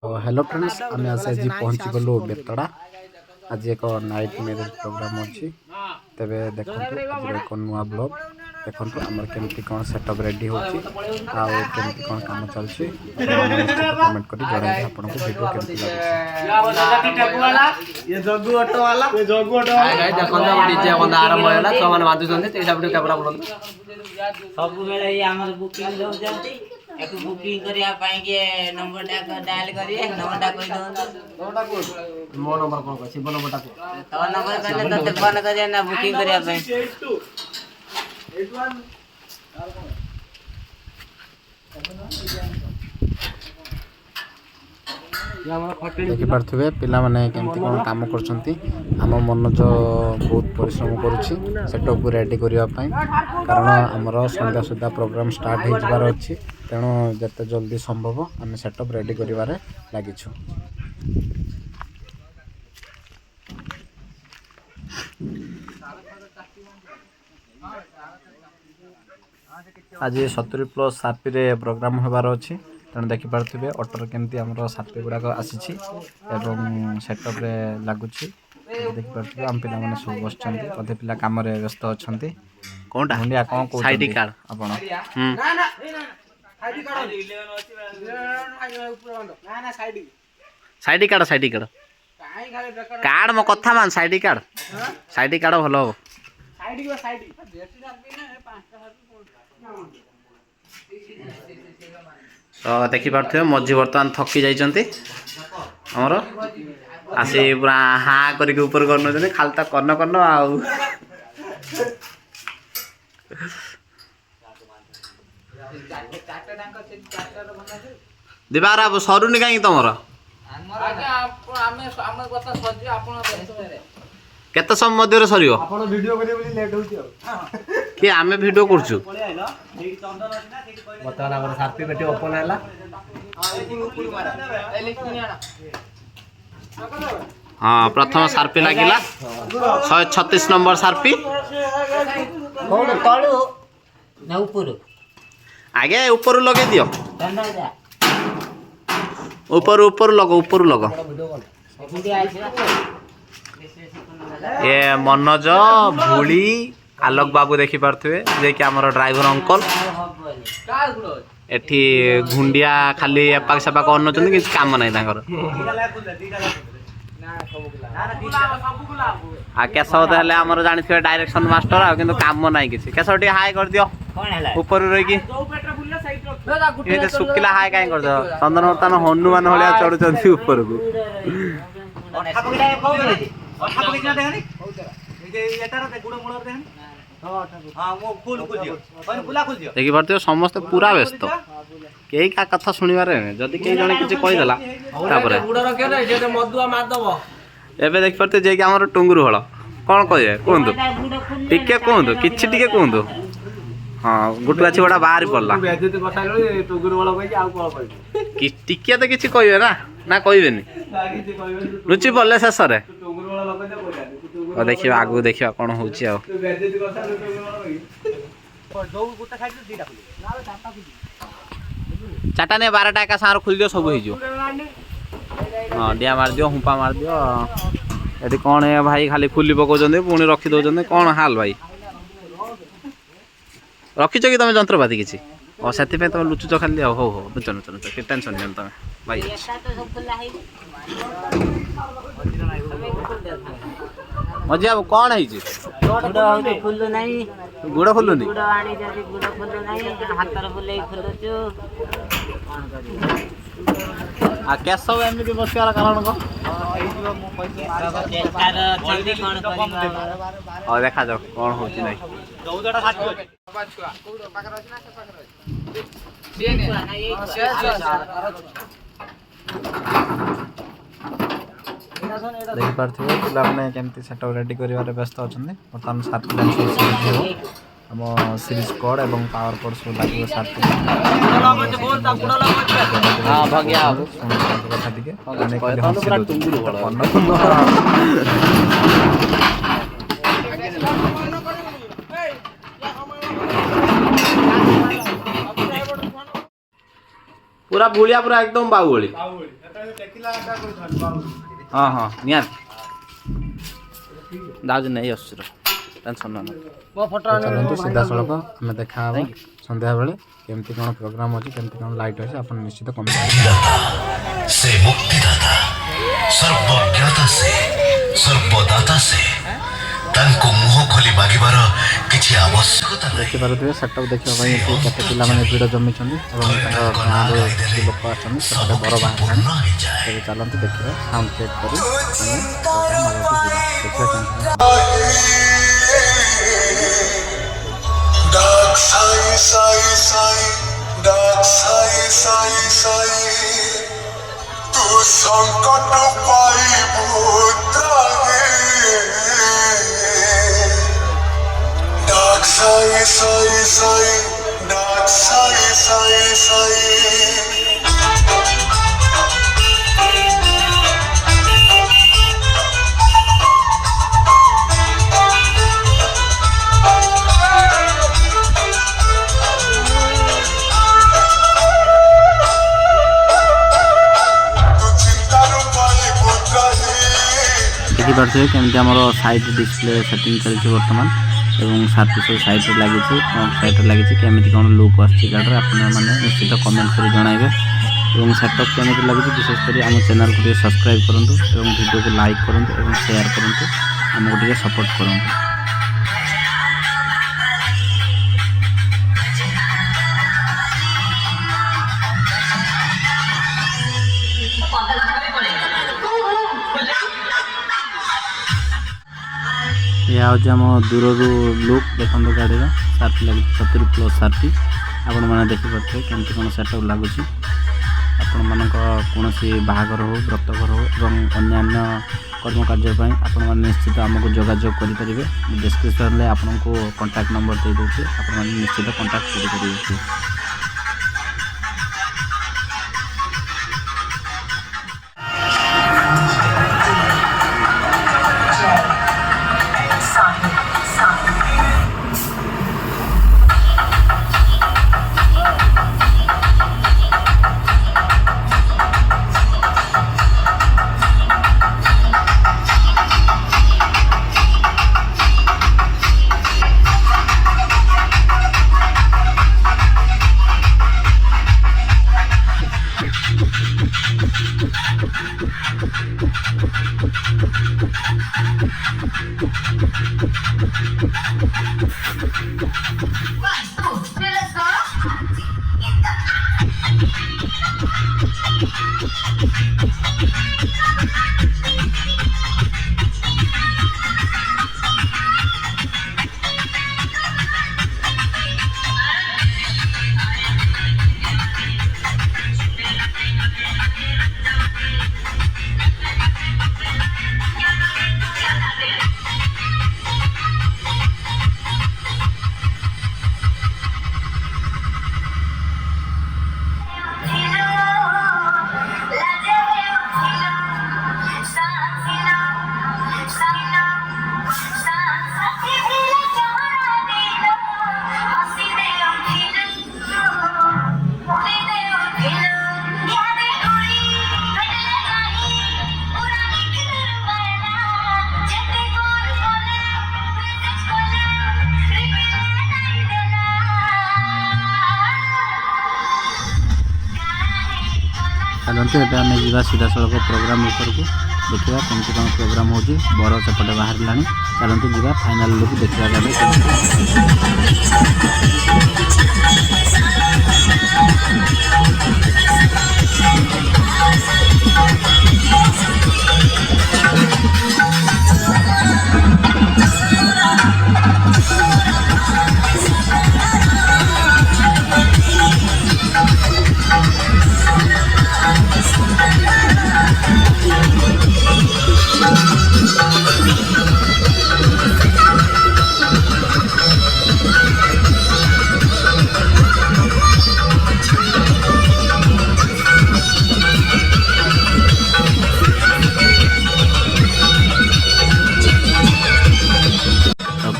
Hello friends आम आज पहुँची गलु बेतड़ा आज एक नाइट मैरेज प्रोग्राम अच्छी तेरे देखो आज एक नुआ ब्लॉग देखो आमर केमती कौन सेटअप रेडी होची केमती कौन काम चलची कमेंट करी जणाइबे आपन को वीडियो केमती लागुची ये जग्गू ऑटो वाला गाइस देखो डीजे बंदा आरंभ होला छ माने बांधु छन तेजा वीडियो कैमरा बोलत सब बेले ये हमर बुकिंग हो जल्दी एक बुकिंग करिया पाए के नंबर डायल करिए नंबर कोइ दो नंबर को मो नंबर कोन को शिव नंबर को तो नंबर पहले तो फोन करिया ना बुकिंग करिया पाए देखि पार्थुबे पिला माने केमती कोन काम करछंती हम मनोज बहुत परिश्रम करूछि सेटअप को रेडी करिया पई कारण हमर संध्या सुधा प्रोग्राम स्टार्ट हो जबार अछि तेणु जते जल्दी संभव हम सेटअप रेडी करिवारे लागिछु। आज 70+ सापी रे प्रोग्राम होबार अछि तेणु देखि पार्थुबे ऑटो केमती हमर सापी गुडाक आसीछि एवं सेटअप रे लागुछि देखि पार्थुबे हम पिला माने सब बसछन्ती अधे पिला काम रे व्यस्त अछन्ती कोनटा हंडिया कोन को साइड कार्ड आपन ना ना साइड कार्ड 11 अछि साइड कार्ड कार्ड मो कथा मान साइड कार्ड भलो हो साइड तो देखि पार्थे मझी बर्तमान थकी जाइचंती हमर आसे पूरा हाँ करके ऊपर करन खालता करन आउ दिबारा सरुनी काई तमर केते समय मध्य सरियो आपण वीडियो करे बोली लेट होची कि आमे वीडियो करछु बता हमर सारपी बेटी ओपन हैला हां प्रथम सारपी लागिला 136 नंबर सारपी कोन तळु ना ऊपर आगे ऊपर लगे दियो ऊपर लगो ये मनोज भूली आलोक बाबू देखि पार्थुवे जे कि हमर ड्राइवर अंकल एठी घुंडिया खाली एपाक सेपाक अन्नचंदी कि काम नै तांकर आ केसव ताले हमर जानि थे डायरेक्शन मास्टर आ किंतु काम नै किछि केसव टी हाय कर दियो कोन हैला ऊपर रहि कि ये सुकिला हाय काई कर दो चंदन वर्तन हनुमान होलिया चढु चंदी ऊपर को देखि पार्थिव समस्त पूरा व्यस्त कई का कथा शुणिबारे जदि कई जने किछि कहि देला तापरे एबे देखि पार्थिव जे कि हमर टुंगुरु हळ कोन कहिए कोंदु टिके कोंदु किछि टिके कोंदु हां गुटु आछि बडा बाहर पड़ला बेजती बसाइलो टुंगुरु हळ कहि आ कोन कहि कि टिके त किछि कहिबे ना कहिबेनी ना किछि कहिबेनी रुचि पड़ले शेष रे टुंगुरु हळ लगे त कहिया और देखियो आगु देखियो कोन होउछि आ बेजती बसाइलो टुंगुरु हळ कहि दो गुटा खाइ दीटा खुली चाटा ने 12टा एका सार खुल दियो सब हिजो हां डिया मार दियो हुंपा मार दियो एटी कोन है भाई खाली खुली पको जंदे पुणी रखी दो जंदे कोन हाल भाई रखिछ कि तमे जंत्रपाती किछि ओ सेति पे तमे लुचुच खाली हो हो नुचन के टेंशन नै तमे भाई मजे अब कोन है जी गुड़ खुल्लु नै गुड़ खुल्लु नि गुड़ आनी जदी गुड़ खुल्लु नै हातर बुले खुल्लुचु कोन करी आ केसव एमि बसियार कारण को और देखा जाओ कौन होची नहीं 14टा साथी पाछुआ कोडो पाकर अछि ना के पाकर अछि से ना ये देखि पार्थिव पिला माने केमती सेटअप रेडी करिवारे व्यस्त अछन्ने वर्तमान 7 डांस हो हम सीरीज कोड एवं पावर कोड सब लागियो 7 हां भाग्या कथा दिके अने पूरा टुंगुरु पूरा भूलिया पूरा एकदम बाहुली ହଁ ହଁ ନିହାତି ଯାଉଛି ନେଇ ଆସୁଛି ଟେନସନ୍ ନା ଚାଲନ୍ତୁ ସିଧାସଳଖ ଆମେ ଦେଖା ହେବା ସନ୍ଧ୍ୟାବେଳେ କେମିତି କ'ଣ ପ୍ରୋଗ୍ରାମ୍ ଅଛି କେମିତି କ'ଣ ଲାଇଟ୍ ଅଛି ଆପଣ ନିଶ୍ଚିତ କମେଣ୍ଟ से मुक्तिदाता सर्वज्ञता से सर्वदाता से तांको मुह खोली मागिबार किछि आवश्यकता नहीं। ଦେଖିପାରୁଥିବେ ସେଟଅପ୍ ଦେଖିବା ପାଇଁ ଏଠି କେତେ ପିଲାମାନେ ଭିଡ଼ ଜମିଛନ୍ତି ଏବଂ ତାଙ୍କ ଗାଁରୁ କିଛି ଲୋକ ଆସୁଛନ୍ତି ସେପଟେ ବର ବାହାରିଲାଣି। ତେବେ ଚାଲନ୍ତୁ ଦେଖିବା ସାଉଣ୍ଡ ଚେକ୍ କରି ଆମେ ପ୍ରୋଗ୍ରାମ୍ ଆଗକୁ ଯିବା ଦେଖିବା କେମିତି डाक साई साई साई डाक साई साई साई तू संकट पाइबु त्रागे डाक साई साई साई डाक साई साई साई ଦେଖିପାରୁଥିବେ କେମିତି ଆମର ସାଇଟ୍ ଡିସପ୍ଲେ ସେଟିଂ ଚାଲିଛି ବର୍ତ୍ତମାନ ଏବଂ ସାଥି ସବୁ ସାଇଟ୍ରେ ଲାଗିଛି ଫ୍ରଣ୍ଟ ସାଇଟ୍ରେ ଲାଗିଛି କେମିତି କ'ଣ ଲୁକ୍ ଆସୁଛି ଗାଡ଼ିରେ ଆପଣମାନେ ନିଶ୍ଚିତ କମେଣ୍ଟ କରି ଜଣାଇବେ ଏବଂ ସେଟଅପ୍ କେମିତି ଲାଗୁଛି ବିଶେଷ କରି ଆମ ଚ୍ୟାନେଲକୁ ଟିକେ ସବସ୍କ୍ରାଇବ୍ କରନ୍ତୁ ଏବଂ ଭିଡ଼ିଓକୁ ଲାଇକ୍ କରନ୍ତୁ ଏବଂ ସେୟାର କରନ୍ତୁ ଆମକୁ ଟିକେ ସପୋର୍ଟ କରନ୍ତୁ। यह हूँ आम दूर लुक देखो गाड़ी सार्ट लगे 70+ सार्टी आपण मैंने देखिपे केमती कौन सेटअप लगुच आपण मान कौन बाहागर हो व्रतघर हो और अन्य कर्म कार्यपाई आपण मैंने निश्चित आमको जोगाजोग करेंगे डिस्क्रिप्शन में आपन को कॉन्टैक्ट नंबर दे दूसरे आपण निश्चित कॉन्टैक्ट करेंगे। चलते ये आम जा सीधा सड़क प्रोग्राम उपरकू देखा कमी कौन प्रोग्राम हो बर सेपटे बाहर चलते जा फाइनाल लुक देखा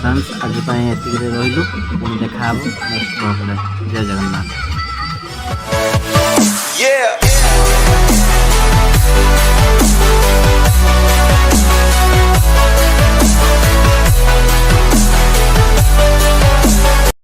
फ्रेंड्स आज एतिक रही पुणी देखा नेक्स्ट ब्लॉग जय जगन्नाथ।